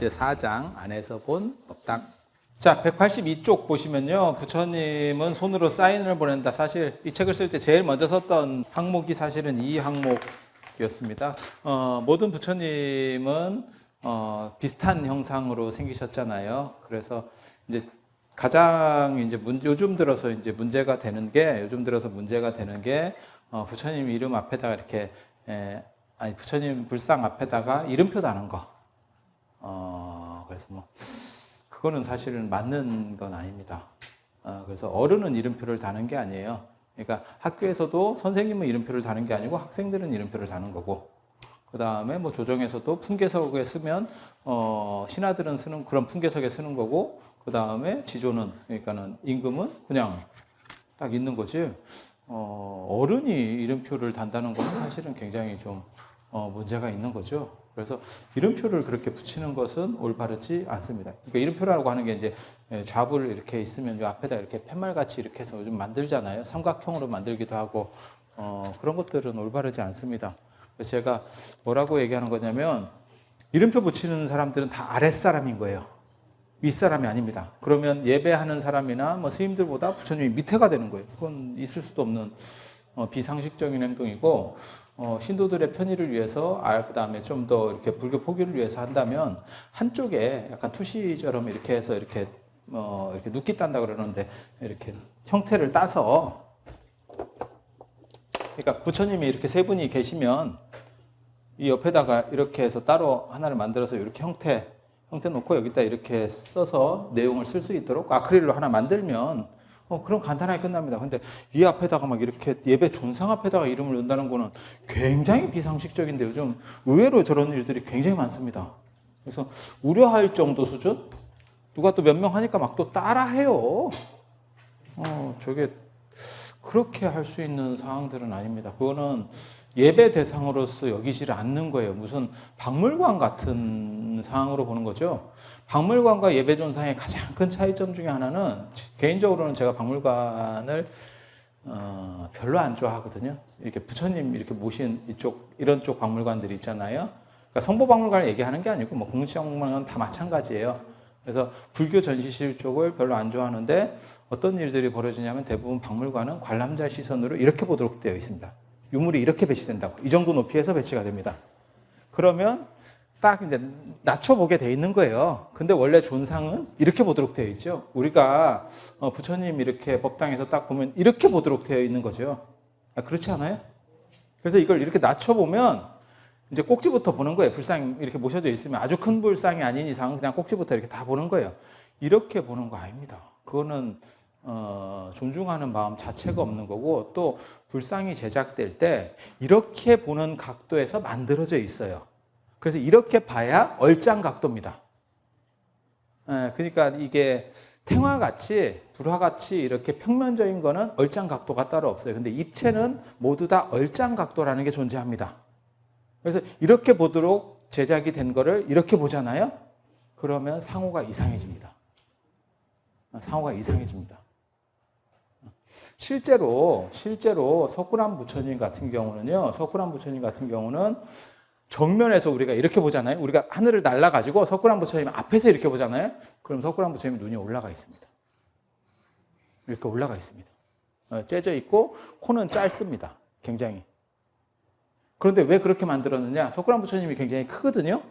이제 4장 안에서 본 법당. 자, 182쪽 보시면요. 부처님은 손으로 사인을 보낸다. 사실 이 책을 쓸 때 제일 먼저 썼던 항목이 사실은 이 항목이었습니다. 모든 부처님은 비슷한 형상으로 생기셨잖아요. 그래서 이제 가장 이제 요즘 들어서 문제가 되는 게 부처님 이름 앞에다가 이렇게 부처님 불상 앞에다가 이름표 다는 거. 그래서 그거는 사실은 맞는 건 아닙니다. 그래서 어른은 이름표를 다는 게 아니에요. 그러니까 학교에서도 선생님은 이름표를 다는 게 아니고 학생들은 이름표를 다는 거고, 그 다음에 조정에서도 풍계석에 쓰면 신하들은 쓰는 그런 풍계석에 쓰는 거고, 그 다음에 지조는 그러니까는 임금은 그냥 딱 있는 거지. 어른이 이름표를 단다는 건 사실은 굉장히 좀 문제가 있는 거죠. 그래서 이름표를 그렇게 붙이는 것은 올바르지 않습니다. 그러니까 이름표라고 하는 게 이제 좌불 이렇게 있으면 이 앞에다 이렇게 팻말같이 이렇게 해서 요즘 만들잖아요. 삼각형으로 만들기도 하고 그런 것들은 올바르지 않습니다. 그래서 제가 뭐라고 얘기하는 거냐면 이름표 붙이는 사람들은 다 아랫사람인 거예요. 윗사람이 아닙니다. 그러면 예배하는 사람이나 스님들보다 부처님이 밑에가 되는 거예요. 그건 있을 수도 없는 비상식적인 행동이고, 신도들의 편의를 위해서, 그 다음에 좀 더 이렇게 불교 포교를 위해서 한다면, 한쪽에 약간 투시처럼 이렇게 해서 이렇게 눕기 딴다 그러는데, 이렇게 형태를 따서, 그러니까 부처님이 이렇게 세 분이 계시면, 이 옆에다가 이렇게 해서 따로 하나를 만들어서 이렇게 형태 놓고 여기다 이렇게 써서 내용을 쓸 수 있도록 아크릴로 하나 만들면 그럼 간단하게 끝납니다. 근데 이 앞에다가 이렇게 예배 존상 앞에다가 이름을 넣는다는 거는 굉장히 비상식적인데 요즘 의외로 저런 일들이 굉장히 많습니다. 그래서 우려할 정도 수준? 누가 또 몇 명 하니까 또 따라해요. 저게 그렇게 할 수 있는 상황들은 아닙니다. 그거는 예배 대상으로서 여기지를 않는 거예요. 무슨 박물관 같은 상황으로 보는 거죠. 박물관과 예배 존상의 가장 큰 차이점 중에 하나는, 개인적으로는 제가 박물관을 별로 안 좋아하거든요. 이렇게 부처님 이렇게 모신 이런 쪽 박물관들이 있잖아요. 그러니까 성보박물관을 얘기하는 게 아니고 공시박물관은 다 마찬가지예요. 그래서 불교 전시실 쪽을 별로 안 좋아하는데 어떤 일들이 벌어지냐면 대부분 박물관은 관람자 시선으로 이렇게 보도록 되어 있습니다. 유물이 이렇게 배치된다고. 이 정도 높이에서 배치가 됩니다. 그러면 딱 이제 낮춰보게 돼 있는 거예요. 근데 원래 존상은 이렇게 보도록 되어 있죠. 우리가 부처님 이렇게 법당에서 딱 보면 이렇게 보도록 되어 있는 거죠. 그렇지 않아요? 그래서 이걸 이렇게 낮춰보면 이제 꼭지부터 보는 거예요. 불상이 이렇게 모셔져 있으면 아주 큰 불상이 아닌 이상은 그냥 꼭지부터 이렇게 다 보는 거예요. 이렇게 보는 거 아닙니다. 그거는 존중하는 마음 자체가 없는 거고, 또 불상이 제작될 때 이렇게 보는 각도에서 만들어져 있어요. 그래서 이렇게 봐야 얼짱 각도입니다. 그러니까 이게 탱화같이 불화같이 이렇게 평면적인 거는 얼짱 각도가 따로 없어요. 근데 입체는 모두 다 얼짱 각도라는 게 존재합니다. 그래서 이렇게 보도록 제작이 된 거를 이렇게 보잖아요. 그러면 상호가 이상해집니다. 상호가 이상해집니다. 실제로 석굴암 부처님 같은 경우는 정면에서 우리가 이렇게 보잖아요. 우리가 하늘을 날아가지고 석굴암 부처님 앞에서 이렇게 보잖아요. 그럼 석굴암 부처님 눈이 올라가 있습니다. 이렇게 올라가 있습니다. 째져 있고 코는 짧습니다. 굉장히. 그런데 왜 그렇게 만들었느냐? 석굴암 부처님이 굉장히 크거든요.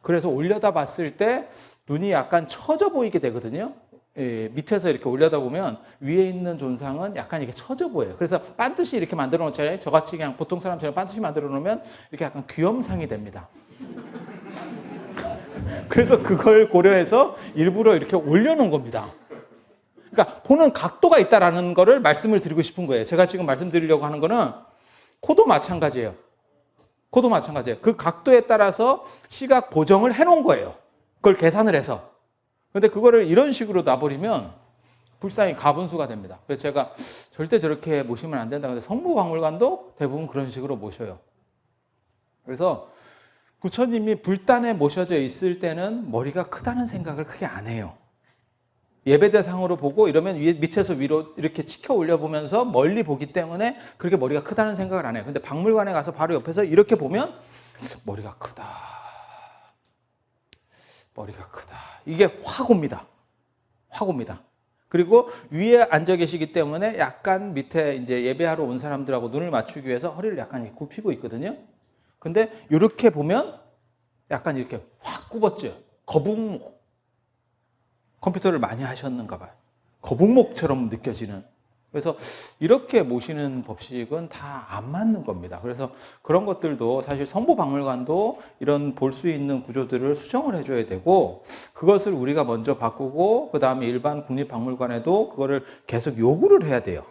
그래서 올려다 봤을 때 눈이 약간 처져 보이게 되거든요. 밑에서 이렇게 올려다보면 위에 있는 존상은 약간 이렇게 처져 보여요. 그래서 반드시 이렇게 만들어 놓잖아요. 저같이 그냥 보통 사람처럼 반드시 만들어 놓으면 이렇게 약간 귀염상이 됩니다. 그래서 그걸 고려해서 일부러 이렇게 올려놓은 겁니다. 그러니까 보는 각도가 있다라는 거를 말씀을 드리고 싶은 거예요. 제가 지금 말씀드리려고 하는 거는 코도 마찬가지예요. 그 각도에 따라서 시각 보정을 해놓은 거예요. 그걸 계산을 해서. 근데 그거를 이런 식으로 놔버리면 불상이 가분수가 됩니다. 그래서 제가 절대 저렇게 모시면 안 된다. 근데 성모박물관도 대부분 그런 식으로 모셔요. 그래서 부처님이 불단에 모셔져 있을 때는 머리가 크다는 생각을 크게 안 해요. 예배 대상으로 보고 이러면 밑에서 위로 이렇게 치켜 올려보면서 멀리 보기 때문에 그렇게 머리가 크다는 생각을 안 해요. 근데 박물관에 가서 바로 옆에서 이렇게 보면 머리가 크다. 머리가 크다. 이게 확 옵니다. 확 옵니다. 그리고 위에 앉아 계시기 때문에 약간 밑에 이제 예배하러 온 사람들하고 눈을 맞추기 위해서 허리를 약간 이렇게 굽히고 있거든요. 근데 이렇게 보면 약간 이렇게 확 굽었죠. 거북목. 컴퓨터를 많이 하셨는가 봐요. 거북목처럼 느껴지는. 그래서 이렇게 모시는 법칙은 다 안 맞는 겁니다. 그래서 그런 것들도 사실 성모박물관도 이런 볼 수 있는 구조들을 수정을 해줘야 되고, 그것을 우리가 먼저 바꾸고 그 다음에 일반 국립박물관에도 그거를 계속 요구를 해야 돼요.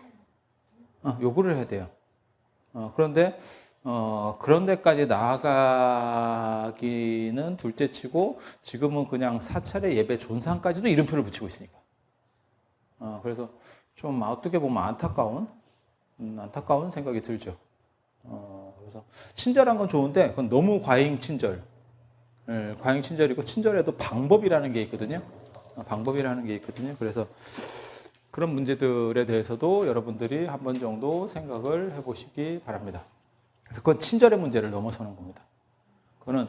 요구를 해야 돼요. 그런데 그런 데까지 나아가기는 둘째치고 지금은 그냥 사찰의 예배 존상까지도 이름표를 붙이고 있으니까. 그래서 좀 어떻게 보면 안타까운 생각이 들죠. 그래서 친절한 건 좋은데 그건 너무 과잉 친절. 과잉 친절이고, 친절에도 방법이라는 게 있거든요. 그래서 그런 문제들에 대해서도 여러분들이 한 번 정도 생각을 해보시기 바랍니다. 그래서 그건 친절의 문제를 넘어서는 겁니다. 그거는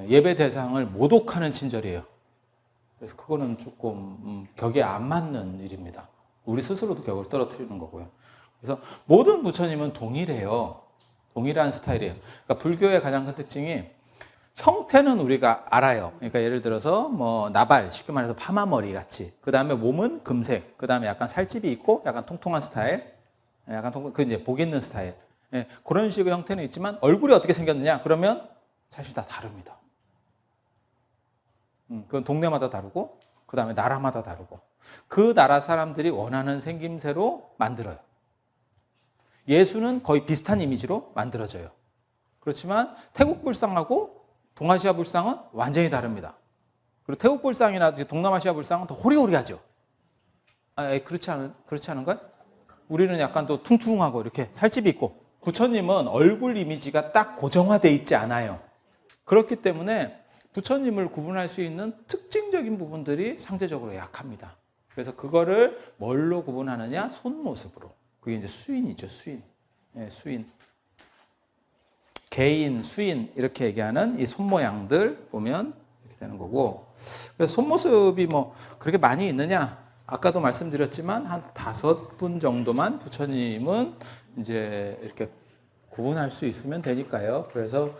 예배 대상을 모독하는 친절이에요. 그래서 그거는 조금 격에 안 맞는 일입니다. 우리 스스로도 격을 떨어뜨리는 거고요. 그래서 모든 부처님은 동일해요. 동일한 스타일이에요. 그러니까 불교의 가장 큰 특징이 형태는 우리가 알아요. 그러니까 예를 들어서 뭐 나발, 쉽게 말해서 파마머리 같이. 그 다음에 몸은 금색. 그 다음에 약간 살집이 있고 약간 통통한 스타일. 그 이제 복 있는 스타일. 그런 식의 형태는 있지만 얼굴이 어떻게 생겼느냐? 그러면 사실 다 다릅니다. 그건 동네마다 다르고, 그 다음에 나라마다 다르고, 그 나라 사람들이 원하는 생김새로 만들어요. 예수는 거의 비슷한 이미지로 만들어져요. 그렇지만 태국 불상하고 동아시아 불상은 완전히 다릅니다. 그리고 태국 불상이나 동남아시아 불상은 더 호리호리하죠. 그렇지 않은가요? 우리는 약간 또 퉁퉁하고 이렇게 살집이 있고, 부처님은 얼굴 이미지가 딱 고정화되어 있지 않아요. 그렇기 때문에 부처님을 구분할 수 있는 특징적인 부분들이 상대적으로 약합니다. 그래서 그거를 뭘로 구분하느냐? 손모습으로. 그게 이제 수인이죠, 수인. 수인. 개인, 수인 이렇게 얘기하는 이 손모양들 보면 이렇게 되는 거고. 그래서 손모습이 뭐 그렇게 많이 있느냐? 아까도 말씀드렸지만 한 5분 정도만 부처님은 이제 이렇게 구분할 수 있으면 되니까요. 그래서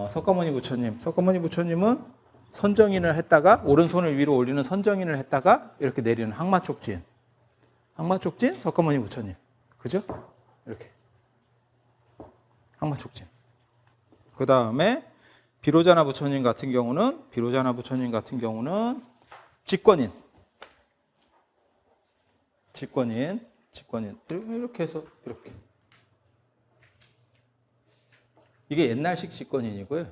석가모니 부처님은 선정인을 했다가 오른손을 위로 올리는 선정인을 했다가 이렇게 내리는 항마촉진 석가모니 부처님, 그죠? 이렇게 항마촉진. 그 다음에 비로자나 부처님 같은 경우는 직권인 이렇게 해서 이렇게. 이게 옛날식 직권인이고요.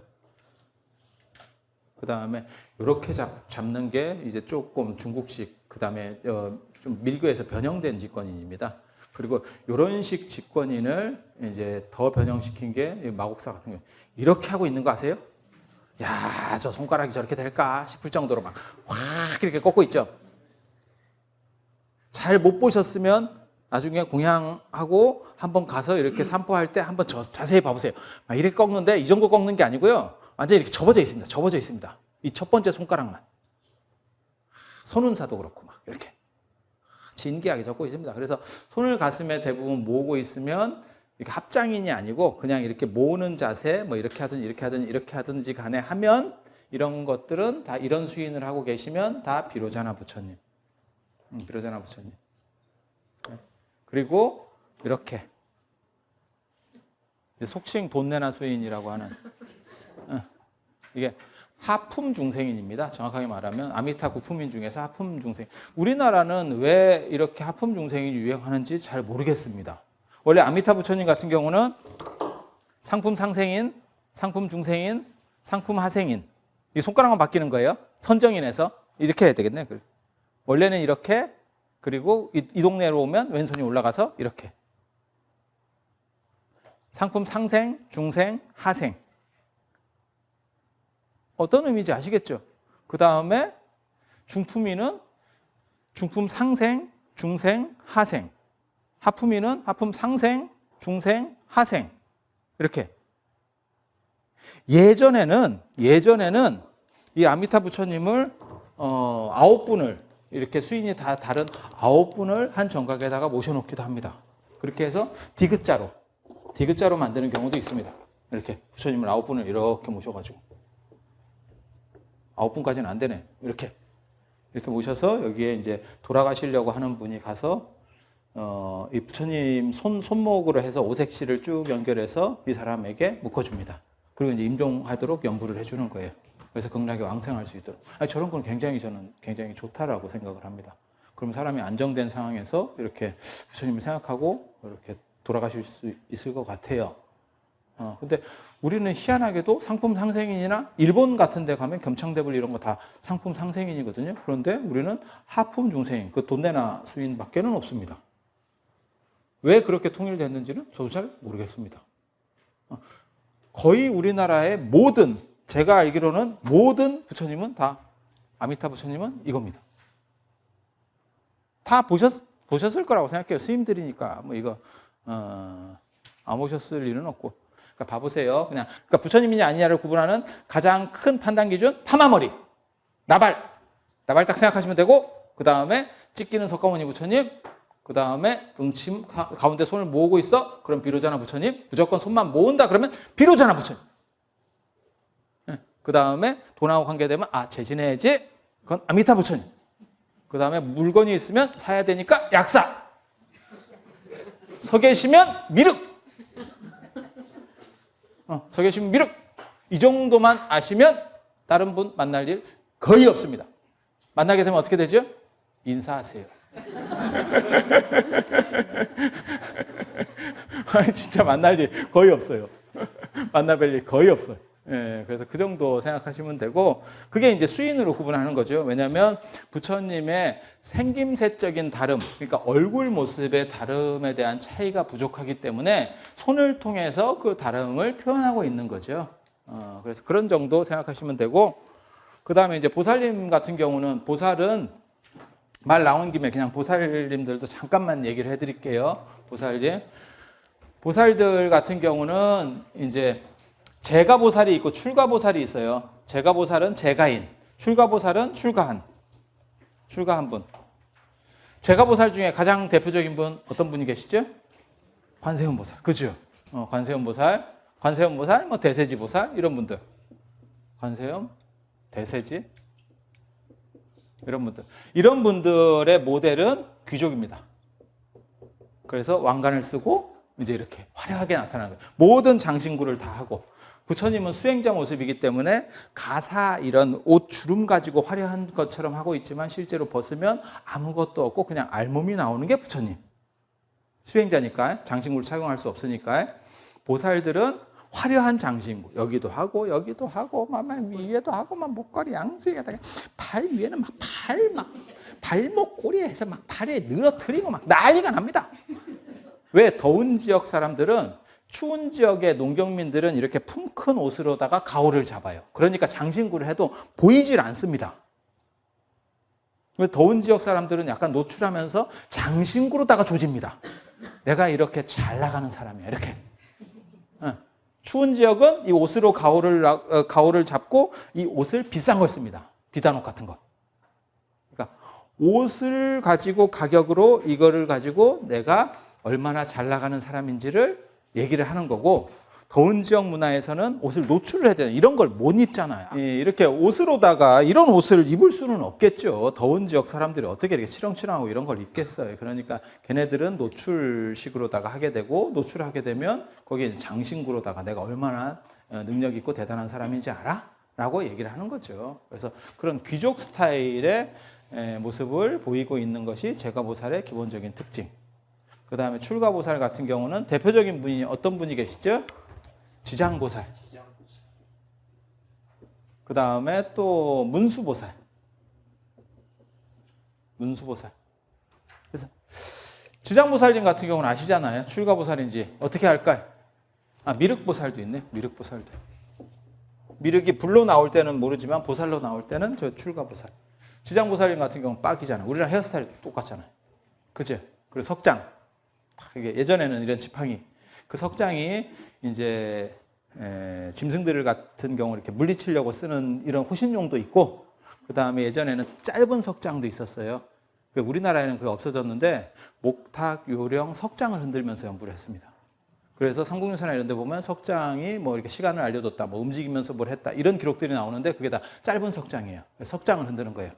그 다음에 이렇게 잡는 게 이제 조금 중국식, 그 다음에 좀 밀교에서 변형된 직권인입니다. 그리고 이런 식 직권인을 이제 더 변형시킨 게 마곡사 같은 경우 이렇게 하고 있는 거 아세요? 야, 저 손가락이 저렇게 될까 싶을 정도로 막 확 이렇게 꺾고 있죠. 잘 못 보셨으면 나중에 공양하고 한번 가서 이렇게 산보할 때 한번 자세히 봐보세요. 막 이렇게 꺾는데 이 정도 꺾는 게 아니고요. 완전히 이렇게 접어져 있습니다. 이 첫 번째 손가락만. 선운사도 그렇고 막 이렇게 진기하게 접고 있습니다. 그래서 손을 가슴에 대부분 모으고 있으면 이렇게 합장인이 아니고 그냥 이렇게 모으는 자세, 뭐 이렇게 하든지 간에 하면 이런 것들은 다 이런 수인을 하고 계시면 다 비로자나 부처님. 그리고 이렇게 속칭 돈내나 수인이라고 하는 이게 하품 중생인입니다. 정확하게 말하면 아미타 구품인 중에서 하품 중생. 우리나라는 왜 이렇게 하품 중생이 유행하는지 잘 모르겠습니다. 원래 아미타 부처님 같은 경우는 상품 상생인, 상품 중생인, 상품 하생인. 이 손가락만 바뀌는 거예요. 선정인에서 이렇게 해야 되겠네. 원래는 이렇게, 그리고 이 동네로 오면 왼손이 올라가서 이렇게. 상품 상생, 중생, 하생. 어떤 의미인지 아시겠죠? 그 다음에 중품위는 중품 상생, 중생, 하생. 하품위는 하품 상생, 중생, 하생. 이렇게. 예전에는 이 아미타 부처님을 9분을 이렇게 수인이 다 다른 9분을 한 정각에다가 모셔놓기도 합니다. 그렇게 해서 디귿자로 만드는 경우도 있습니다. 이렇게 부처님을 9분을 이렇게 모셔가지고 9분까지는 안 되네. 이렇게 모셔서 여기에 이제 돌아가시려고 하는 분이 가서 이 부처님 손목으로 해서 오색실을 쭉 연결해서 이 사람에게 묶어줍니다. 그리고 이제 임종하도록 연부를 해주는 거예요. 그래서 극락에 왕생할 수 있도록. 저런 건 저는 굉장히 좋다라고 생각을 합니다. 그럼 사람이 안정된 상황에서 이렇게 부처님을 생각하고 이렇게 돌아가실 수 있을 것 같아요. 근데 우리는 희한하게도 상품 상생인이나 일본 같은 데 가면 겸창대불 이런 거 다 상품 상생인이거든요. 그런데 우리는 하품 중생인, 그 돈내나 수인 밖에는 없습니다. 왜 그렇게 통일됐는지는 저도 잘 모르겠습니다. 거의 우리나라의 제가 알기로는 모든 부처님은 다, 아미타 부처님은 이겁니다. 다 보셨을 거라고 생각해요. 스님들이니까 뭐 이거 안 보셨을 일은 없고. 그러니까 봐보세요. 그러니까 부처님이냐 아니냐를 구분하는 가장 큰 판단 기준, 파마머리, 나발 딱 생각하시면 되고, 그 다음에 찢기는 석가모니 부처님, 그 다음에 응침 가운데 손을 모으고 있어. 그럼 비로자나 부처님. 무조건 손만 모은다 그러면 비로자나 부처님. 그 다음에 돈하고 관계되면 재지내야지. 그건 아미타 부처님. 그 다음에 물건이 있으면 사야 되니까 약사. 서 계시면 미륵. 서 계시면 미륵. 이 정도만 아시면 다른 분 만날 일 거의 없습니다. 만나게 되면 어떻게 되죠? 인사하세요. 진짜 만날 일 거의 없어요. 만나뵐 일 거의 없어요. 그래서 그 정도 생각하시면 되고, 그게 이제 수인으로 구분하는 거죠. 왜냐하면 부처님의 생김새적인 다름, 그러니까 얼굴 모습의 다름에 대한 차이가 부족하기 때문에 손을 통해서 그 다름을 표현하고 있는 거죠. 그래서 그런 정도 생각하시면 되고, 그 다음에 이제 보살님 같은 경우는, 보살은 말 나온 김에 그냥 보살님들도 잠깐만 얘기를 해드릴게요. 보살들 같은 경우는 이제 제가보살이 있고 출가보살이 있어요. 제가보살은 제가인, 출가보살은 출가한 분. 제가보살 중에 가장 대표적인 분 어떤 분이 계시죠? 관세음보살, 그죠? 관세음보살, 뭐 대세지보살 이런 분들, 관세음, 대세지 이런 분들의 모델은 귀족입니다. 그래서 왕관을 쓰고 이제 이렇게 화려하게 나타나는 거예요. 모든 장신구를 다 하고. 부처님은 수행자 모습이기 때문에 가사 이런 옷 주름 가지고 화려한 것처럼 하고 있지만 실제로 벗으면 아무것도 없고 그냥 알몸이 나오는 게 부처님. 수행자니까 장신구를 착용할 수 없으니까. 보살들은 화려한 장신구, 여기도 하고 막 위에도 하고 막 목걸이 양쪽에다가 발 위에는 발목 꼬리에 해서 막 발에 늘어뜨리고 막 난리가 납니다. 왜? 더운 지역 사람들은, 추운 지역의 농경민들은 이렇게 품 큰 옷으로다가 가오를 잡아요. 그러니까 장신구를 해도 보이질 않습니다. 더운 지역 사람들은 약간 노출하면서 장신구로다가 조집니다. 내가 이렇게 잘 나가는 사람이야, 이렇게. 추운 지역은 이 옷으로 가오를 잡고 이 옷을 비싼 걸 씁니다. 비단옷 같은 거. 그러니까 옷을 가지고 가격으로 이거를 가지고 내가 얼마나 잘 나가는 사람인지를 얘기를 하는 거고, 더운 지역 문화에서는 옷을 노출을 해야 되는, 이런 걸 못 입잖아요. 이렇게 옷으로다가 이런 옷을 입을 수는 없겠죠. 더운 지역 사람들이 어떻게 이렇게 치렁치렁하고 이런 걸 입겠어요. 그러니까 걔네들은 노출식으로다가 하게 되고, 노출하게 되면 거기에 이제 장신구로다가 내가 얼마나 능력 있고 대단한 사람인지 알아? 라고 얘기를 하는 거죠. 그래서 그런 귀족 스타일의 모습을 보이고 있는 것이 제가보살의 기본적인 특징. 그 다음에 출가보살 같은 경우는 대표적인 분이 어떤 분이 계시죠? 지장보살. 그 다음에 또 문수보살. 그래서 지장보살님 같은 경우는 아시잖아요. 출가보살인지. 어떻게 할까요? 미륵보살도 있네. 미륵보살도. 미륵이 불로 나올 때는 모르지만 보살로 나올 때는 저 출가보살. 지장보살님 같은 경우는 빡이잖아요. 우리랑 헤어스타일 똑같잖아요. 그죠? 그리고 석장. 이게 예전에는 이런 지팡이. 그 석장이 이제 짐승들 같은 경우 이렇게 물리치려고 쓰는 이런 호신용도 있고, 그 다음에 예전에는 짧은 석장도 있었어요. 우리나라에는 그게 없어졌는데 목탁, 요령, 석장을 흔들면서 연구를 했습니다. 그래서 삼국유사나 이런 데 보면 석장이 뭐 이렇게 시간을 알려줬다, 뭐 움직이면서 뭘 했다, 이런 기록들이 나오는데 그게 다 짧은 석장이에요. 석장을 흔드는 거예요.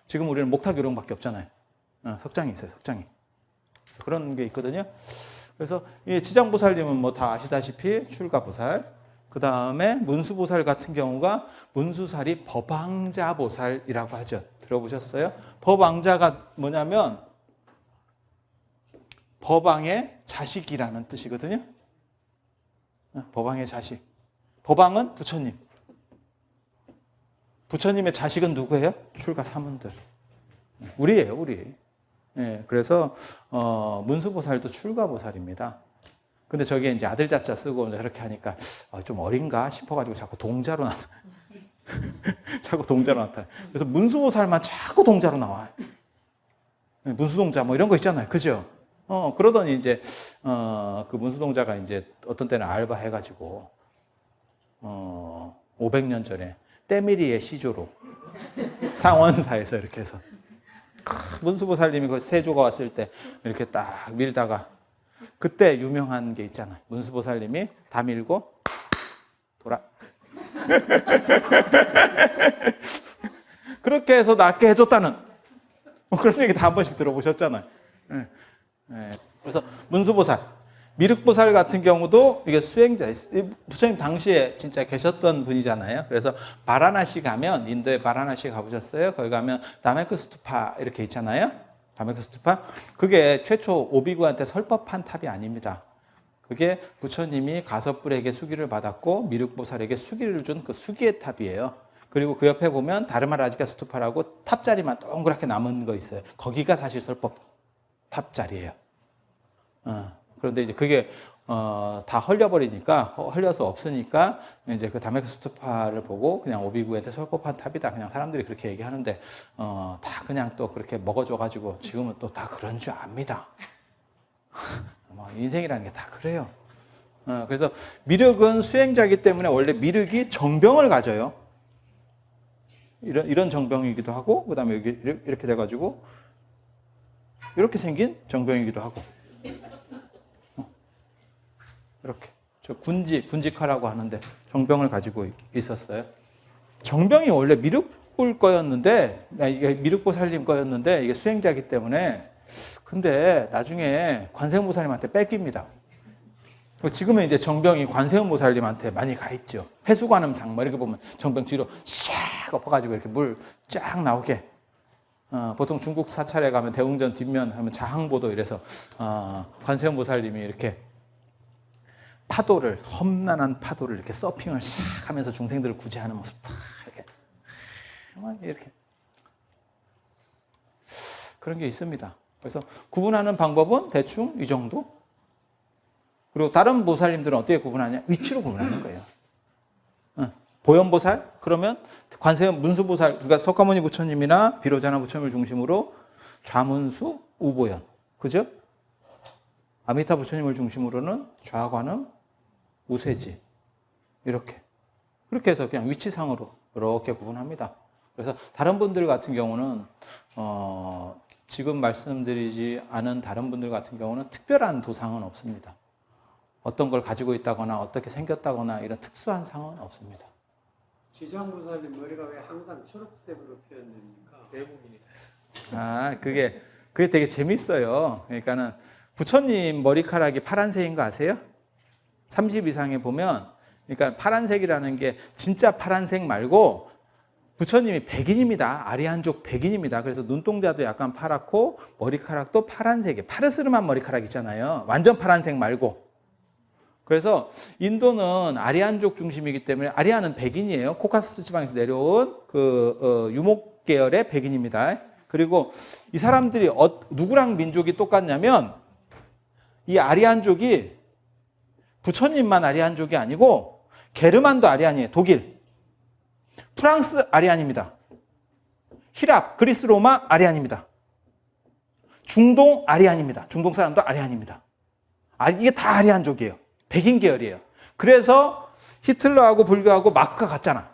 지금 우리는 목탁, 요령밖에 없잖아요. 석장이 있어요, 석장이. 그런 게 있거든요. 그래서 이 지장보살님은 뭐 다 아시다시피 출가보살, 그 다음에 문수보살 같은 경우가 문수살이 법왕자보살이라고 하죠. 들어보셨어요? 법왕자가 뭐냐면 법왕의 자식이라는 뜻이거든요. 법왕의 자식. 법왕은 부처님. 부처님의 자식은 누구예요? 출가 사문들. 우리예요, 우리. 예, 그래서 문수보살도 출가보살입니다. 근데 저게 이제 아들 자자 쓰고 저렇게 하니까 좀 어린가 싶어가지고 자꾸 동자로 자꾸 동자로 나타나. 그래서 문수보살만 자꾸 동자로 나와요. 문수동자 뭐 이런 거 있잖아요, 그죠? 그러더니 이제 그 문수동자가 이제 어떤 때는 알바해가지고 500년 전에 때밀이의 시조로 상원사에서 이렇게 해서 문수보살님이 그 세조가 왔을 때 이렇게 딱 밀다가 그때 유명한 게 있잖아요. 문수보살님이 다 밀고 돌아. 그렇게 해서 낫게 해줬다는 그런 얘기 다 한 번씩 들어보셨잖아요. 그래서 문수보살, 미륵보살 같은 경우도 이게 수행자, 부처님 당시에 진짜 계셨던 분이잖아요. 그래서 바라나시 가면, 인도의 바라나시 가보셨어요? 거기 가면 다메크스투파 이렇게 있잖아요. 다메크스투파. 그게 최초 오비구한테 설법한 탑이 아닙니다. 그게 부처님이 가섭불에게 수기를 받았고 미륵보살에게 수기를 준 그 수기의 탑이에요. 그리고 그 옆에 보면 다르마라지카 스투파라고 탑자리만 동그랗게 남은 거 있어요. 거기가 사실 설법 탑자리예요. 그런데 이제 그게 다 헐려버리니까, 헐려서 없으니까 이제 그 다메크스투파를 보고 그냥 오비구한테 설법한 탑이다, 그냥 사람들이 그렇게 얘기하는데 다 그냥 또 그렇게 먹어줘가지고 지금은 또 다 그런 줄 압니다. 인생이라는 게 다 그래요. 그래서 미륵은 수행자이기 때문에 원래 미륵이 정병을 가져요. 이런 정병이기도 하고, 그 다음에 여기 이렇게 돼가지고 이렇게 생긴 정병이기도 하고, 이렇게 저 군직하라고 하는데 정병을 가지고 있었어요. 정병이 원래 미륵볼 거였는데, 이게 미륵보살님 거였는데 이게 수행자이기 때문에, 근데 나중에 관세음보살님한테 뺏깁니다. 지금은 이제 정병이 관세음보살님한테 많이 가 있죠. 해수관음상 뭐 이렇게 보면 정병 뒤로 샥 엎어가지고 이렇게 물 쫙 나오게. 보통 중국 사찰에 가면 대웅전 뒷면 하면 자항보도 이래서 관세음보살님이 이렇게 파도를, 험난한 파도를 이렇게 서핑을 샥 하면서 중생들을 구제하는 모습 탁 이렇게 그런 게 있습니다. 그래서 구분하는 방법은 대충 이 정도. 그리고 다른 보살님들은 어떻게 구분하냐? 위치로 구분하는 거예요. 보현보살? 그러면 관세음 문수보살, 그러니까 석가모니 부처님이나 비로자나 부처님을 중심으로 좌문수, 우보현. 그죠? 아미타 부처님을 중심으로는 좌관음, 우세지. 이렇게. 그렇게 해서 그냥 위치상으로 이렇게 구분합니다. 그래서 다른 분들 같은 경우는, 지금 말씀드리지 않은 다른 분들 같은 경우는 특별한 도상은 없습니다. 어떤 걸 가지고 있다거나 어떻게 생겼다거나 이런 특수한 상은 없습니다. 지장보살님 머리가 왜 항상 초록색으로 표현됩니까? 대부분이. 그게 되게 재밌어요. 그러니까는 부처님 머리카락이 파란색인 거 아세요? 30 이상에 보면, 그러니까 파란색이라는 게 진짜 파란색 말고 부처님이 백인입니다. 아리안족 백인입니다. 그래서 눈동자도 약간 파랗고 머리카락도 파란색이에요. 파르스름한 머리카락 있잖아요. 완전 파란색 말고. 그래서 인도는 아리안족 중심이기 때문에, 아리안은 백인이에요. 코카소스 지방에서 내려온 유목 계열의 백인입니다. 그리고 이 사람들이 누구랑 민족이 똑같냐면, 이 아리안족이 부처님만 아리안족이 아니고 게르만도 아리안이에요. 독일, 프랑스 아리안입니다. 히랍, 그리스 로마 아리안입니다. 중동 아리안입니다. 중동 사람도 아리안입니다. 이게 다 아리안족이에요. 백인 계열이에요. 그래서 히틀러하고 불교하고 마크가 같잖아.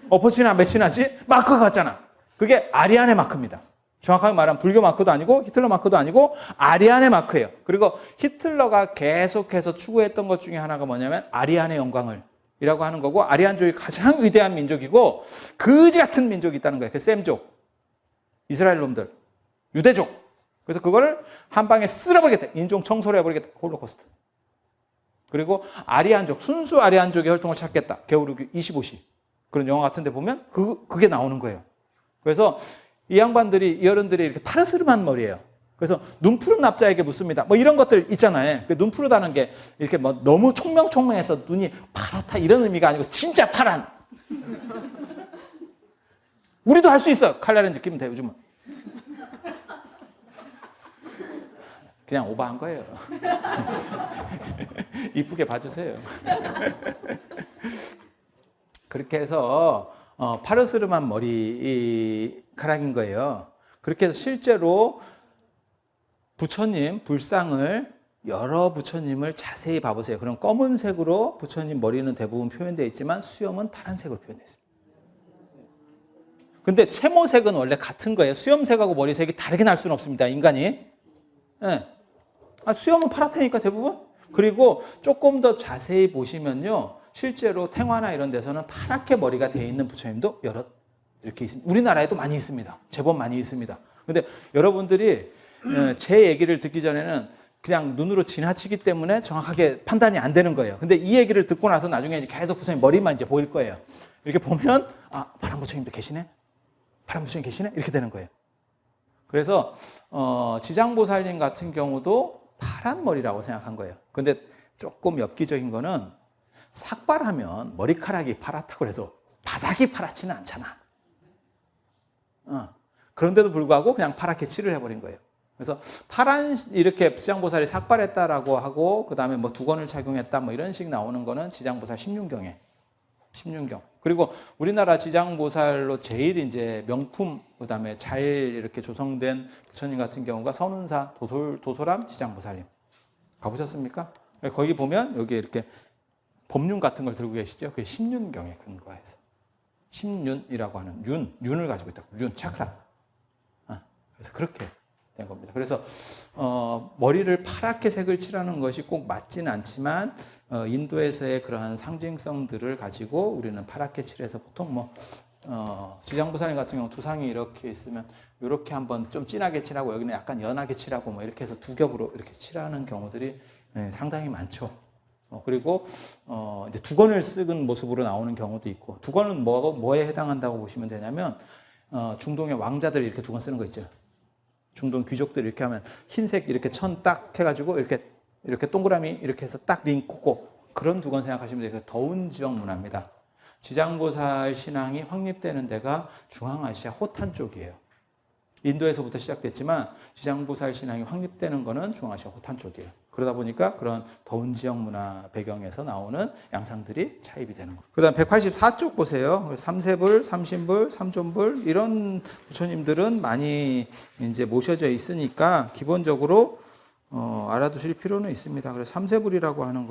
엎어치나 매치나지? 마크가 같잖아. 그게 아리안의 마크입니다. 정확하게 말하면 불교 마크도 아니고 히틀러 마크도 아니고 아리안의 마크예요. 그리고 히틀러가 계속해서 추구했던 것 중에 하나가 뭐냐면 아리안의 영광을 이라고 하는 거고, 아리안족이 가장 위대한 민족이고 거지 같은 민족이 있다는 거예요. 그 셈족, 이스라엘 놈들, 유대족. 그래서 그거를 한 방에 쓸어버리겠다. 인종 청소를 해버리겠다. 홀로코스트. 그리고 아리안족, 순수 아리안족의 혈통을 찾겠다. 겨울우기 25시. 그런 영화 같은 데 보면 그게 나오는 거예요. 그래서 이 양반들이, 이 어른들이 이렇게 파르스름한 머리예요. 그래서 눈 푸른 납자에게 묻습니다. 뭐 이런 것들 있잖아요. 눈 푸르다는 게 이렇게 뭐 너무 총명총명해서 눈이 파랗다 이런 의미가 아니고 진짜 파란. 우리도 할 수 있어. 칼날에 느끼면 돼, 요즘은. 그냥 오버한 거예요. 이쁘게 봐주세요. 그렇게 해서 파르스름한 머리카락인 거예요. 그렇게 해서 실제로 부처님 불상을, 여러 부처님을 자세히 봐보세요. 그럼 검은색으로 부처님 머리는 대부분 표현되어 있지만 수염은 파란색으로 표현되어 있습니다. 근데 채모색은 원래 같은 거예요. 수염색하고 머리색이 다르게 날 수는 없습니다, 인간이. 네. 수염은 파랗다니까 대부분. 그리고 조금 더 자세히 보시면요, 실제로 탱화나 이런 데서는 파랗게 머리가 되어 있는 부처님도 여러 이렇게 있습니다. 우리나라에도 많이 있습니다. 제법 많이 있습니다. 근데 여러분들이 제 얘기를 듣기 전에는 그냥 눈으로 지나치기 때문에 정확하게 판단이 안 되는 거예요. 근데 이 얘기를 듣고 나서 나중에 계속 부처님 머리만 이제 보일 거예요. 이렇게 보면 파란 부처님도 계시네? 파란 부처님 계시네? 이렇게 되는 거예요. 그래서 지장보살님 같은 경우도 파란 머리라고 생각한 거예요. 근데 조금 엽기적인 거는 삭발하면 머리카락이 파랗다고 해서 바닥이 파랗지는 않잖아. 그런데도 불구하고 그냥 파랗게 칠을 해버린 거예요. 그래서 파란, 이렇게 지장보살이 삭발했다라고 하고, 그 다음에 뭐 두건을 착용했다, 뭐 이런 식 나오는 거는 지장보살 16경에. 16경. 그리고 우리나라 지장보살로 제일 이제 명품, 그 다음에 잘 이렇게 조성된 부처님 같은 경우가 선운사 도소람 지장보살님. 가보셨습니까? 거기 보면 여기 이렇게 법륜 같은 걸 들고 계시죠? 그게 십륜경에 근거해서. 십륜이라고 하는 윤을 가지고 있다고. 윤, 차크라. 그래서 그렇게 된 겁니다. 그래서 머리를 파랗게 색을 칠하는 것이 꼭 맞지는 않지만 인도에서의 그러한 상징성들을 가지고 우리는 파랗게 칠해서 보통 지장보살님 같은 경우 두상이 이렇게 있으면 이렇게 한번 좀 진하게 칠하고 여기는 약간 연하게 칠하고 뭐 이렇게 해서 두 겹으로 이렇게 칠하는 경우들이 상당히 많죠. 그리고 이제 두건을 쓰는 모습으로 나오는 경우도 있고, 두건은 뭐에 해당한다고 보시면 되냐면 중동의 왕자들 이렇게 두건 쓰는 거 있죠. 중동 귀족들 이렇게 하면 흰색 이렇게 천 딱 해가지고 이렇게 동그라미 이렇게 해서 딱 링 꽂고, 그런 두건 생각하시면 돼요. 더운 지역 문화입니다. 지장보살 신앙이 확립되는 데가 중앙아시아 호탄 쪽이에요. 인도에서부터 시작됐지만 지장보살 신앙이 확립되는 거는 중앙아시아 호탄 쪽이에요. 그러다 보니까 그런 더운 지역 문화 배경에서 나오는 양상들이 차입이 되는 거예요. 그 다음 184쪽 보세요. 삼세불, 삼신불, 삼존불 이런 부처님들은 많이 이제 모셔져 있으니까 기본적으로 알아두실 필요는 있습니다. 그래서 삼세불이라고 하는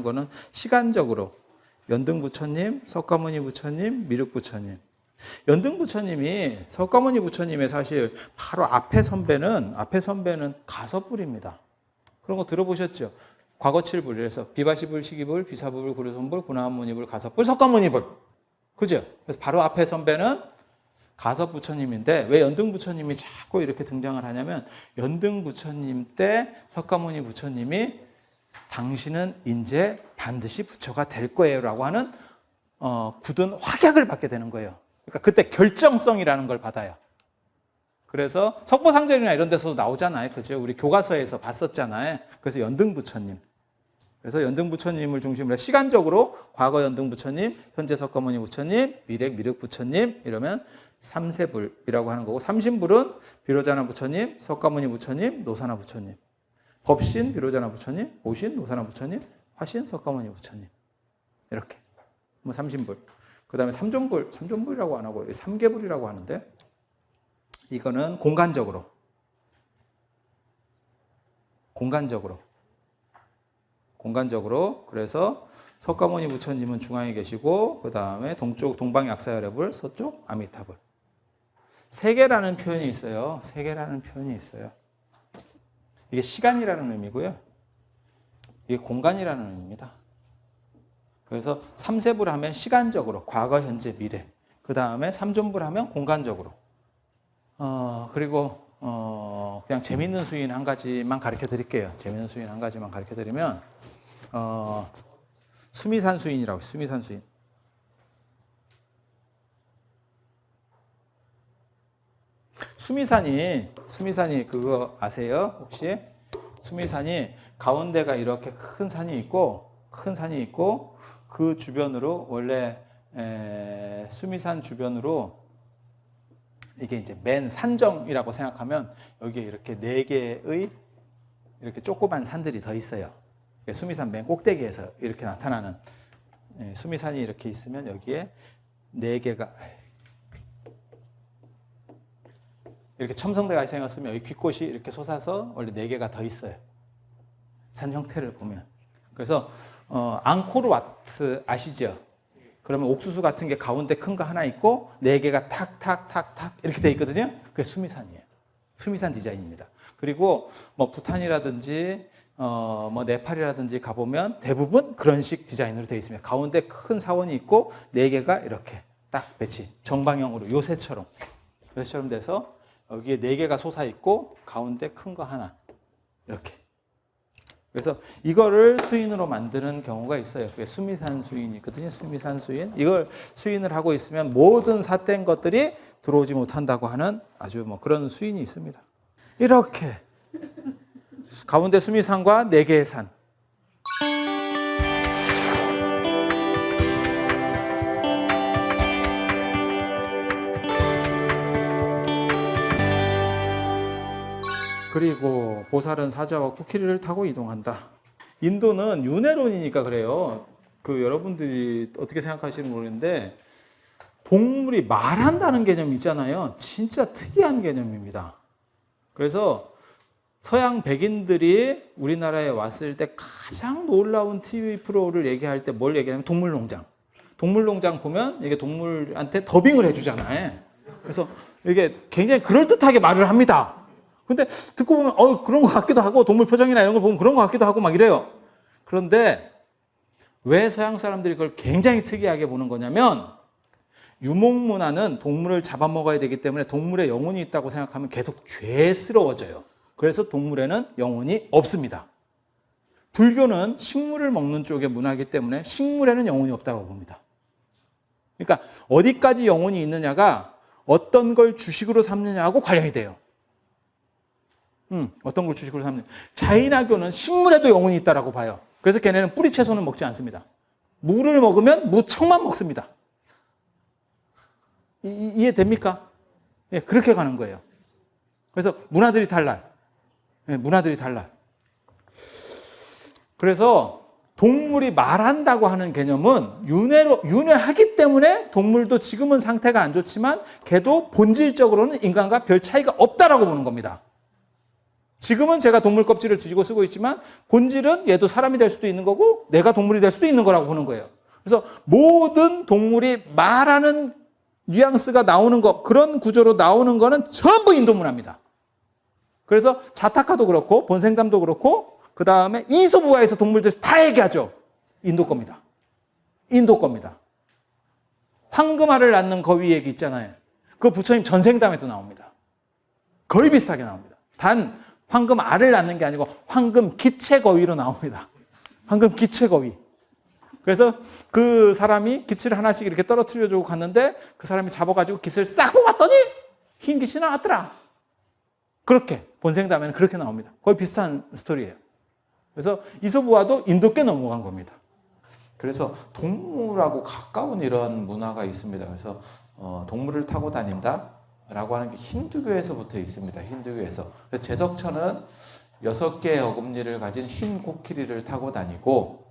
거는 시간적으로 연등 부처님, 석가모니 부처님, 미륵 부처님. 연등 부처님이 석가모니 부처님의 사실 바로 앞에 선배는 가섭불입니다. 그런 거 들어보셨죠? 과거 7불. 그래서 비바시불, 시기불, 비사불, 구르손불, 구나모니불, 가섭불, 석가모니불. 그죠? 그래서 바로 앞에 선배는 가섭 부처님인데, 왜 연등 부처님이 자꾸 이렇게 등장을 하냐면, 연등 부처님 때 석가모니 부처님이 당신은 이제 반드시 부처가 될 거예요 라고 하는 굳은 확약을 받게 되는 거예요. 그러니까 그때 결정성이라는 걸 받아요. 그래서 석보상절이나 이런 데서도 나오잖아요. 그죠? 우리 교과서에서 봤었잖아요. 그래서 연등 부처님. 그래서 연등 부처님을 중심으로 시간적으로 과거 연등 부처님, 현재 석가모니 부처님, 미륵 부처님 이러면 삼세불이라고 하는 거고, 삼신불은 비로자나 부처님, 석가모니 부처님, 노사나 부처님. 법신, 비로자나 부처님, 보신, 노사나 부처님, 화신, 석가모니 부처님. 이렇게. 삼신불. 그 다음에 삼존불이라고 안 하고 삼계불이라고 하는데, 이거는 공간적으로 공간적으로. 그래서 석가모니 부처님은 중앙에 계시고 그 다음에 동쪽 동방약사여reb을 서쪽 아미타불. 세계라는 표현이 있어요. 세계라는 표현이 있어요. 이게 시간이라는 의미고요. 이게 공간이라는 의미입니다. 그래서 삼세불 하면 시간적으로 과거, 현재, 미래. 그 다음에 삼존불 하면 공간적으로. 그리고 그냥 재밌는 수인 한 가지만 가르쳐 드릴게요. 재밌는 수인 한 가지만 가르쳐 드리면 수미산 수인이라고 있어요. 수미산 수인. 수미산이 그거 아세요? 혹시? 수미산이 가운데가 이렇게 큰 산이 있고 그 주변으로 원래 수미산 주변으로 이게 이제 맨 산정이라고 생각하면 여기에 이렇게 4개의 이렇게 조그만 산들이 더 있어요. 수미산 맨 꼭대기에서 이렇게 나타나는 수미산이 이렇게 있으면 여기에 4개가 이렇게 첨성대가 생겼으면 여기 귓꽃이 이렇게 솟아서 원래 4개가 더 있어요. 산 형태를 보면. 그래서 앙코르와트 아시죠? 그러면 옥수수 같은 게 가운데 큰 거 하나 있고 4개가 탁탁탁탁 이렇게 돼 있거든요. 그게 수미산이에요. 수미산 디자인입니다. 그리고 뭐 부탄이라든지 뭐 네팔이라든지 가보면 대부분 그런 식 디자인으로 되어 있습니다. 가운데 큰 사원이 있고 4개가 이렇게 딱 배치 정방형으로 요새처럼 돼서 여기에 4개가 솟아 있고 가운데 큰 거 하나 이렇게. 그래서 이거를 수인으로 만드는 경우가 있어요. 그게 수미산 수인이거든요. 수미산 수인. 이걸 수인을 하고 있으면 모든 삿된 것들이 들어오지 못한다고 하는 아주 뭐 그런 수인이 있습니다. 이렇게 가운데 수미산과 4개의 산. 그리고 보살은 사자와 코끼리를 타고 이동한다. 인도는 윤회론이니까 그래요. 여러분들이 어떻게 생각하시는지 모르겠는데 동물이 말한다는 개념이 있잖아요. 진짜 특이한 개념입니다. 그래서 서양 백인들이 우리나라에 왔을 때 가장 놀라운 TV 프로를 얘기할 때 뭘 얘기하냐면 동물농장. 동물농장 보면 이게 동물한테 더빙을 해주잖아요. 그래서 이게 굉장히 그럴듯하게 말을 합니다. 근데 듣고 보면 그런 것 같기도 하고 동물 표정이나 이런 걸 보면 그런 것 같기도 하고 막 이래요. 그런데 왜 서양 사람들이 그걸 굉장히 특이하게 보는 거냐면 유목문화는 동물을 잡아먹어야 되기 때문에 동물의 영혼이 있다고 생각하면 계속 죄스러워져요. 그래서 동물에는 영혼이 없습니다. 불교는 식물을 먹는 쪽의 문화이기 때문에 식물에는 영혼이 없다고 봅니다. 그러니까 어디까지 영혼이 있느냐가 어떤 걸 주식으로 삼느냐하고 관련이 돼요. 어떤 걸 주식으로 삼느냐. 자인화교는 식물에도 영혼이 있다라고 봐요. 그래서 걔네는 뿌리 채소는 먹지 않습니다. 무를 먹으면 무청만 먹습니다. 이해됩니까? 예, 그렇게 가는 거예요. 그래서 문화들이 달라요. 예, 문화들이 달라요. 그래서 동물이 말한다고 하는 개념은 윤회하기 때문에 동물도 지금은 상태가 안 좋지만 걔도 본질적으로는 인간과 별 차이가 없다라고 보는 겁니다. 지금은 제가 동물 껍질을 뒤지고 쓰고 있지만 본질은 얘도 사람이 될 수도 있는 거고 내가 동물이 될 수도 있는 거라고 보는 거예요. 그래서 모든 동물이 말하는 뉘앙스가 나오는 거, 그런 구조로 나오는 거는 전부 인도 문화입니다. 그래서 자타카도 그렇고 본생담도 그렇고 그 다음에 이소부화에서 동물들 다 얘기하죠. 인도 겁니다. 인도 겁니다. 황금알을 낳는 거위 얘기 있잖아요. 그 부처님 전생담에도 나옵니다. 거의 비슷하게 나옵니다. 단 황금 알을 낳는 게 아니고 황금 기체 거위로 나옵니다. 황금 기체 거위. 그래서 그 사람이 기치를 하나씩 이렇게 떨어뜨려주고 갔는데 그 사람이 잡아가지고 기스를 싹 뽑았더니 흰 기치 나왔더라. 그렇게 본생담에는 그렇게 나옵니다. 거의 비슷한 스토리예요. 그래서 이소부화도 인도께 넘어간 겁니다. 그래서 동물하고 가까운 이런 문화가 있습니다. 그래서 동물을 타고 다닌다 라고 하는 게 힌두교에서부터 있습니다. 힌두교에서. 그래서 제석천은 6개의 어금니를 가진 흰 코끼리를 타고 다니고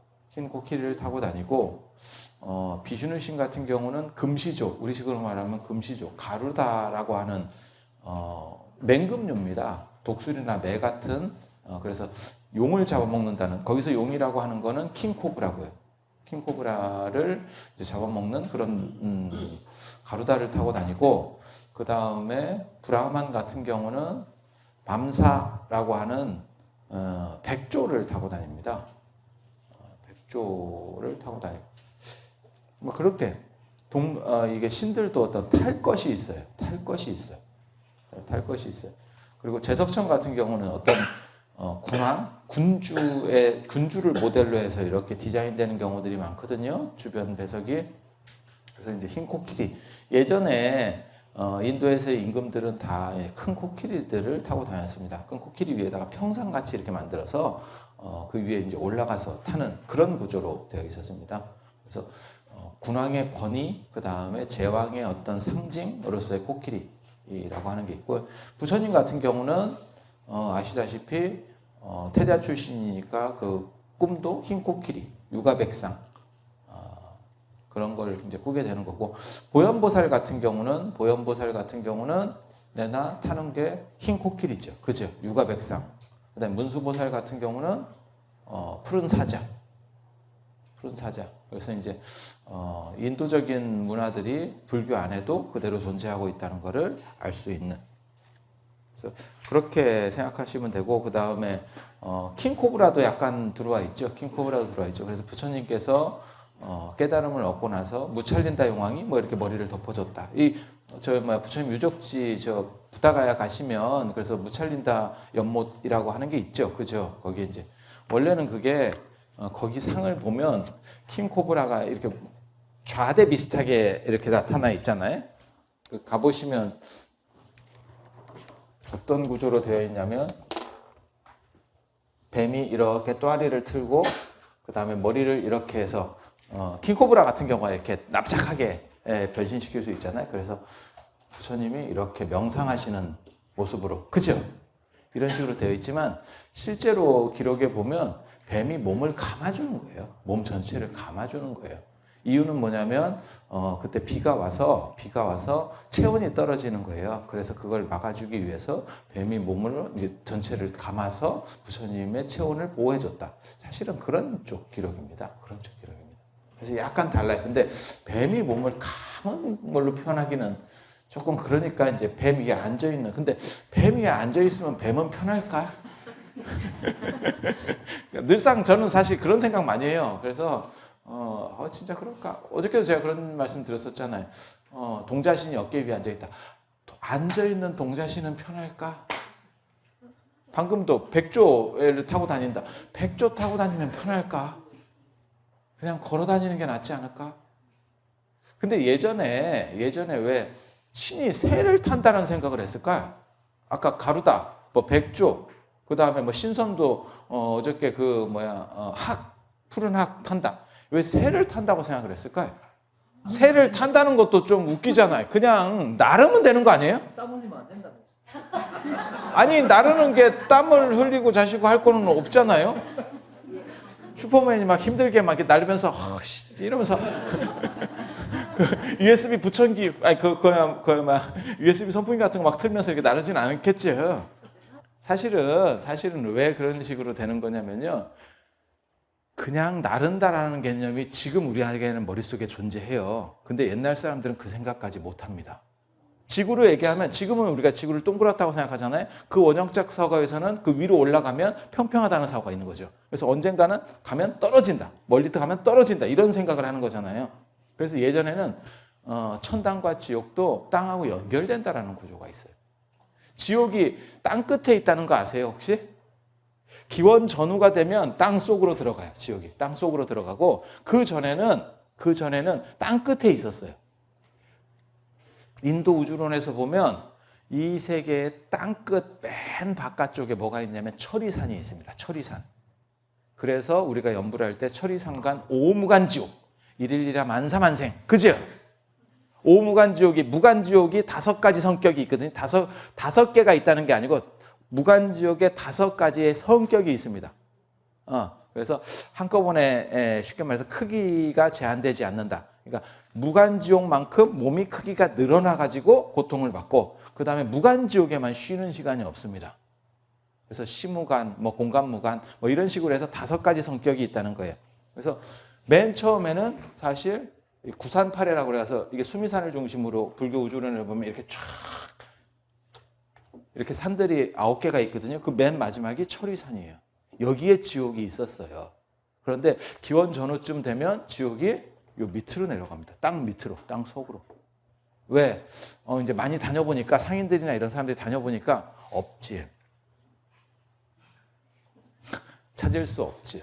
비슈누 신 같은 경우는 금시조, 우리식으로 말하면 금시조, 가루다라고 하는 맹금류입니다. 독수리나 매 같은 그래서 용을 잡아먹는다는, 거기서 용이라고 하는 거는 킹코브라고요. 킹코브라를 이제 잡아먹는 그런 가루다를 타고 다니고, 그 다음에 브라흐만 같은 경우는 밤사라고 하는 백조를 타고 다닙니다. 백조를 타고 다니고, 뭐 그렇게 이게 신들도 어떤 탈 것이 있어요. 탈 것이 있어요. 탈 것이 있어요. 그리고 제석천 같은 경우는 어떤 군왕, 군주를 모델로 해서 이렇게 디자인되는 경우들이 많거든요. 주변 배석이. 그래서 이제 흰 코끼리. 예전에 인도에서의 임금들은 다 큰 코끼리들을 타고 다녔습니다. 큰 코끼리 위에다가 평상같이 이렇게 만들어서 그 위에 이제 올라가서 타는 그런 구조로 되어 있었습니다. 그래서 군왕의 권위, 그 다음에 제왕의 어떤 상징으로서의 코끼리라고 하는 게 있고, 부처님 같은 경우는 아시다시피 태자 출신이니까 그 꿈도 흰 코끼리, 유가백상 그런 걸 이제 꾸게 되는 거고, 보현보살 같은 경우는 내나 타는 게 흰 코끼리죠, 그죠? 유가백상. 그다음 문수보살 같은 경우는 푸른 사자. 그래서 이제 인도적인 문화들이 불교 안에도 그대로 존재하고 있다는 것을 알 수 있는. 그래서 그렇게 생각하시면 되고, 그 다음에 킹코브라도 약간 들어와 있죠. 그래서 부처님께서 깨달음을 얻고 나서 무찰린다 용왕이 뭐 이렇게 머리를 덮어줬다. 부처님 유적지 부다가야 가시면 그래서 무찰린다 연못이라고 하는 게 있죠, 그죠? 거기 이제 원래는 그게 거기 상을 보면 킹코브라가 이렇게 좌대 비슷하게 이렇게 나타나 있잖아요. 가보시면 어떤 구조로 되어 있냐면 뱀이 이렇게 또아리를 틀고 그 다음에 머리를 이렇게 해서 킹코브라 같은 경우가 이렇게 납작하게 변신시킬 수 있잖아요. 그래서 부처님이 이렇게 명상하시는 모습으로, 그죠? 이런 식으로 되어 있지만 실제로 기록에 보면 뱀이 몸을 감아주는 거예요. 몸 전체를 감아주는 거예요. 이유는 뭐냐면 그때 비가 와서 체온이 떨어지는 거예요. 그래서 그걸 막아주기 위해서 뱀이 몸을 전체를 감아서 부처님의 체온을 보호해줬다. 사실은 그런 쪽 기록입니다. 그래서 약간 달라요. 근데 뱀이 몸을 감은 걸로 표현하기는 조금 그러니까 이제 뱀 위에 앉아 있는. 근데 뱀 위에 앉아 있으면 뱀은 편할까? 늘상 저는 사실 그런 생각 많이 해요. 그래서 진짜 그럴까? 어저께도 제가 그런 말씀 드렸었잖아요. 동자신이 어깨 위에 앉아 있다. 앉아 있는 동자신은 편할까? 방금도 백조를 타고 다닌다. 백조 타고 다니면 편할까? 그냥 걸어 다니는 게 낫지 않을까? 근데 예전에 왜 신이 새를 탄다는 생각을 했을까? 아까 가루다, 뭐 백조, 그 다음에 뭐 신선도 어저께 푸른 학 탄다. 왜 새를 탄다고 생각을 했을까요? 새를 탄다는 것도 좀 웃기잖아요. 그냥 나르면 되는 거 아니에요? 땀 흘리면 안 된다고. 아니, 나르는 게 땀을 흘리고 자시고 할 거는 없잖아요. 슈퍼맨이 막 힘들게 막 날리면서 이러면서 USB 부천기 USB 선풍기 같은 거 막 틀면서 이렇게 나르진 않겠죠. 사실은 왜 그런 식으로 되는 거냐면요. 그냥 나른다라는 개념이 지금 우리에게는 머릿속에 존재해요. 근데 옛날 사람들은 그 생각까지 못 합니다. 지구로 얘기하면 지금은 우리가 지구를 동그랗다고 생각하잖아요. 그 원형적 사고에서는 그 위로 올라가면 평평하다는 사고가 있는 거죠. 그래서 언젠가는 가면 떨어진다. 멀리 가면 떨어진다. 이런 생각을 하는 거잖아요. 그래서 예전에는 천당과 지옥도 땅하고 연결된다라는 구조가 있어요. 지옥이 땅 끝에 있다는 거 아세요, 혹시? 기원 전후가 되면 땅 속으로 들어가요. 지옥이 땅 속으로 들어가고 그 전에는 땅 끝에 있었어요. 인도 우주론에서 보면 이 세계의 땅끝 맨 바깥쪽에 뭐가 있냐면 천리산이 있습니다. 천리산. 그래서 우리가 연불 할 때 천리산간 오무간지옥, 일일이라 만사만생, 그죠? 오무간지옥이, 무간지옥이 5가지 성격이 있거든요. 다섯 개가 있다는 게 아니고 무간지옥에 5가지의 성격이 있습니다. 그래서 한꺼번에 쉽게 말해서 크기가 제한되지 않는다. 그러니까 무간지옥만큼 몸이 크기가 늘어나가지고 고통을 받고, 그 다음에 무간지옥에만 쉬는 시간이 없습니다. 그래서 시무간, 뭐 공간무간, 뭐 이런 식으로 해서 5가지 성격이 있다는 거예요. 그래서 맨 처음에는 사실 구산파래라고 그래서 이게 수미산을 중심으로 불교 우주론을 보면 이렇게 쫙 이렇게 산들이 9개가 있거든요. 그 맨 마지막이 철위산이에요. 여기에 지옥이 있었어요. 그런데 기원 전후쯤 되면 지옥이 요 밑으로 내려갑니다. 땅 밑으로, 땅 속으로. 왜? 이제 많이 다녀보니까 상인들이나 이런 사람들이 다녀보니까 없지. 찾을 수 없지.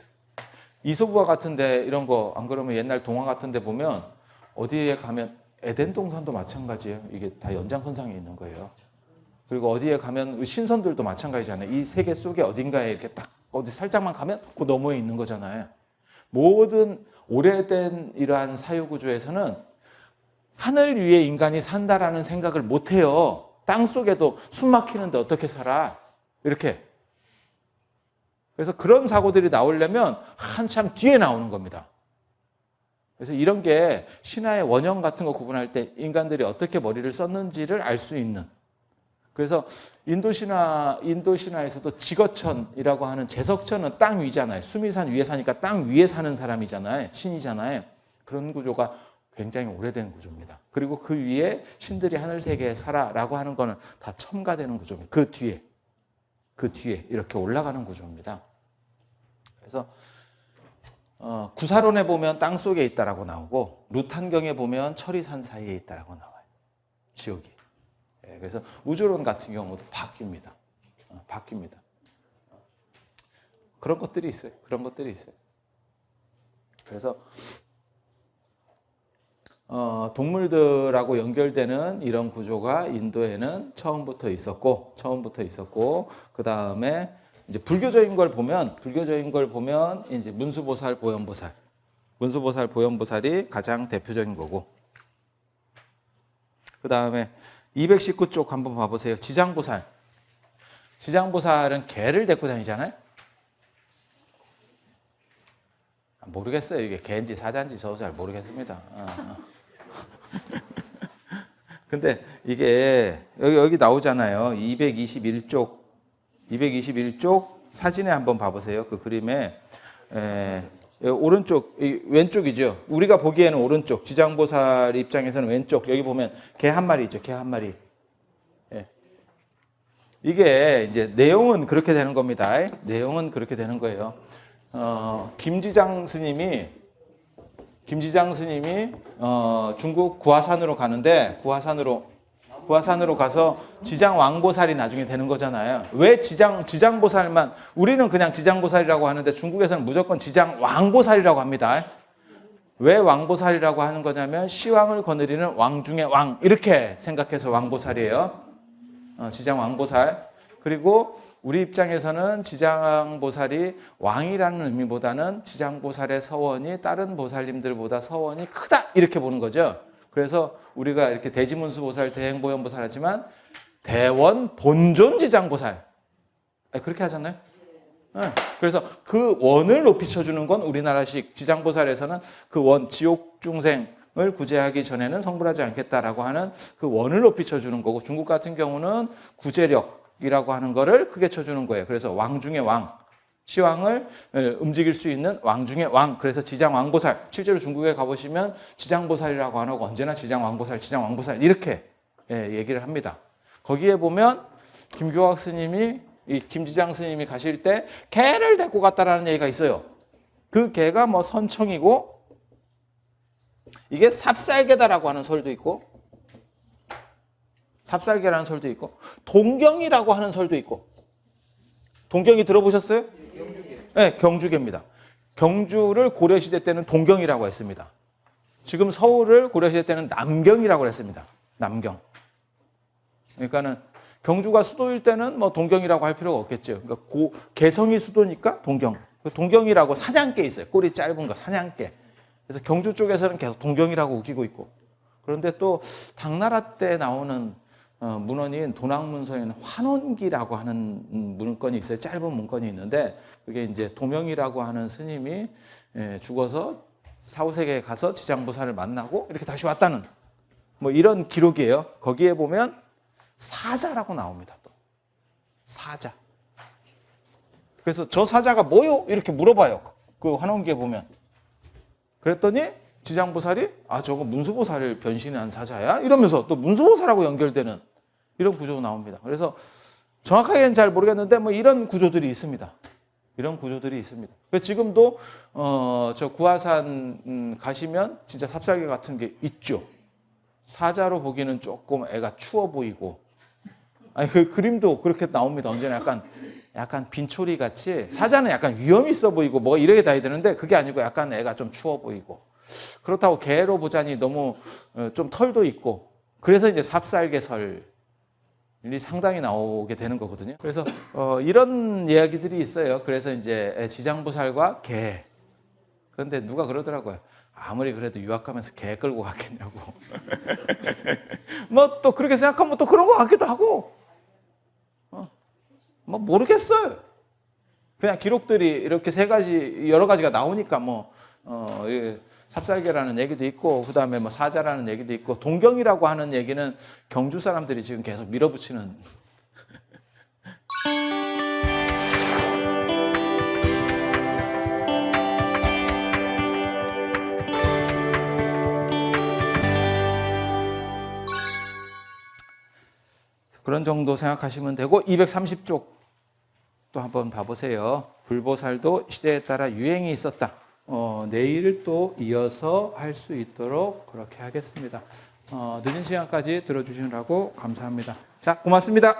이소부화 같은데 이런 거 안 그러면 옛날 동화 같은데 보면 어디에 가면 에덴 동산도 마찬가지예요. 이게 다 연장선상에 있는 거예요. 그리고 어디에 가면 신선들도 마찬가지잖아요. 이 세계 속에 어딘가에 이렇게 딱 어디 살짝만 가면 그 너머에 있는 거잖아요. 모든 오래된 이러한 사유구조에서는 하늘 위에 인간이 산다라는 생각을 못 해요. 땅 속에도 숨 막히는데 어떻게 살아? 이렇게. 그래서 그런 사고들이 나오려면 한참 뒤에 나오는 겁니다. 그래서 이런 게 신화의 원형 같은 거 구분할 때 인간들이 어떻게 머리를 썼는지를 알 수 있는. 그래서 인도신화에서도 지거천이라고 하는 제석천은 땅 위잖아요. 수미산 위에 사니까 땅 위에 사는 사람이잖아요. 신이잖아요. 그런 구조가 굉장히 오래된 구조입니다. 그리고 그 위에 신들이 하늘 세계에 살아라고 하는 거는 다 첨가되는 구조입니다. 그 뒤에 이렇게 올라가는 구조입니다. 그래서 구사론에 보면 땅 속에 있다라고 나오고 루탄경에 보면 철이산 사이에 있다라고 나와요. 지옥이. 그래서 우주론 같은 경우도 바뀝니다. 바뀝니다. 그런 것들이 있어요. 그래서 동물들하고 연결되는 이런 구조가 인도에는 처음부터 있었고 그 다음에 이제 불교적인 걸 보면 이제 문수보살, 보현보살이 가장 대표적인 거고 그 다음에 219쪽 한번 봐보세요. 지장보살은 개를 데리고 다니잖아요. 모르겠어요. 이게 개인지 사자인지 저도 잘 모르겠습니다. 근데 이게 여기 나오잖아요. 221쪽 사진에 한번 봐보세요. 그 그림에 오른쪽, 왼쪽이죠. 우리가 보기에는 오른쪽, 지장보살 입장에서는 왼쪽. 여기 보면 개 한 마리 있죠. 개 한 마리. 이게 이제 내용은 그렇게 되는 겁니다. 내용은 그렇게 되는 거예요. 김지장 스님이 중국 구화산으로 가는데 구화산으로 가서 지장 왕보살이 나중에 되는 거잖아요. 왜 지장보살만 우리는 그냥 지장보살이라고 하는데 중국에서는 무조건 지장 왕보살이라고 합니다. 왜 왕보살이라고 하는 거냐면 시왕을 거느리는 왕 중에 왕 이렇게 생각해서 왕보살이에요. 지장 왕보살. 그리고 우리 입장에서는 지장보살이 왕이라는 의미보다는 지장보살의 서원이 다른 보살님들보다 서원이 크다 이렇게 보는 거죠. 그래서 우리가 이렇게 대지문수보살, 대행보현보살 하지만 대원 본존 지장보살 그렇게 하잖아요. 그래서 그 원을 높이 쳐주는 건 우리나라식 지장보살에서는 그 원 지옥 중생을 구제하기 전에는 성불하지 않겠다라고 하는 그 원을 높이 쳐주는 거고 중국 같은 경우는 구제력이라고 하는 거를 크게 쳐주는 거예요. 그래서 왕 중에 왕. 시왕을 움직일 수 있는 왕 중에 왕. 그래서 지장왕보살. 실제로 중국에 가보시면 지장보살이라고 안 하고 언제나 지장왕보살 이렇게 얘기를 합니다. 거기에 보면 김교학 스님이 이 김지장 스님이 가실 때 개를 데리고 갔다라는 얘기가 있어요. 그 개가 뭐 선청이고 이게 삽살개다라고 하는 설도 있고 삽살개라는 설도 있고 동경이라고 하는 설도 있고 동경이 들어보셨어요? 네, 경주개입니다. 경주를 고려시대 때는 동경이라고 했습니다. 지금 서울을 고려시대 때는 남경이라고 했습니다. 남경. 그러니까는 경주가 수도일 때는 뭐 동경이라고 할 필요가 없겠죠. 그러니까 개성이 수도니까 동경. 동경이라고 사냥개 있어요. 꼬리 짧은 거 사냥개. 그래서 경주 쪽에서는 계속 동경이라고 우기고 있고. 그런데 또 당나라 때 나오는 문헌인 도낭문서에는 환원기라고 하는 문건이 있어요. 짧은 문건이 있는데 그게 이제 도명이라고 하는 스님이 죽어서 사후세계에 가서 지장보살을 만나고 이렇게 다시 왔다는 뭐 이런 기록이에요. 거기에 보면 사자라고 나옵니다. 또 사자. 그래서 저 사자가 뭐요? 이렇게 물어봐요. 그 환원기에 보면. 그랬더니 지장보살이 저거 문수보살을 변신한 사자야? 이러면서 또 문수보살하고 연결되는 이런 구조가 나옵니다. 그래서 정확하게는 잘 모르겠는데 뭐 이런 구조들이 있습니다. 이런 구조들이 있습니다. 그래서 지금도 저 구화산 가시면 진짜 삽살개 같은 게 있죠. 사자로 보기는 조금 애가 추워 보이고, 아니 그 그림도 그렇게 나옵니다. 언제나 약간 빈초리 같이 사자는 약간 위험 있어 보이고 뭐 이렇게 다야 되는데 그게 아니고 약간 애가 좀 추워 보이고, 그렇다고 개로 보자니 너무 좀 털도 있고, 그래서 이제 삽살개설이 상당히 나오게 되는 거거든요. 그래서 이런 이야기들이 있어요. 그래서 이제 지장보살과 개. 그런데 누가 그러더라고요. 아무리 그래도 유학 가면서 개 끌고 갔겠냐고. 뭐 또 그렇게 생각하면 또 그런 것 같기도 하고. 뭐 모르겠어요. 그냥 기록들이 이렇게 여러 가지가 나오니까 삽살개라는 얘기도 있고, 그 다음에 뭐 사자라는 얘기도 있고, 동경이라고 하는 얘기는 경주 사람들이 지금 계속 밀어붙이는. 그런 정도 생각하시면 되고, 230쪽 또 한번 봐보세요. 불보살도 시대에 따라 유행이 있었다. 내일 또 이어서 할 수 있도록 그렇게 하겠습니다. 늦은 시간까지 들어주시느라고 감사합니다. 자, 고맙습니다.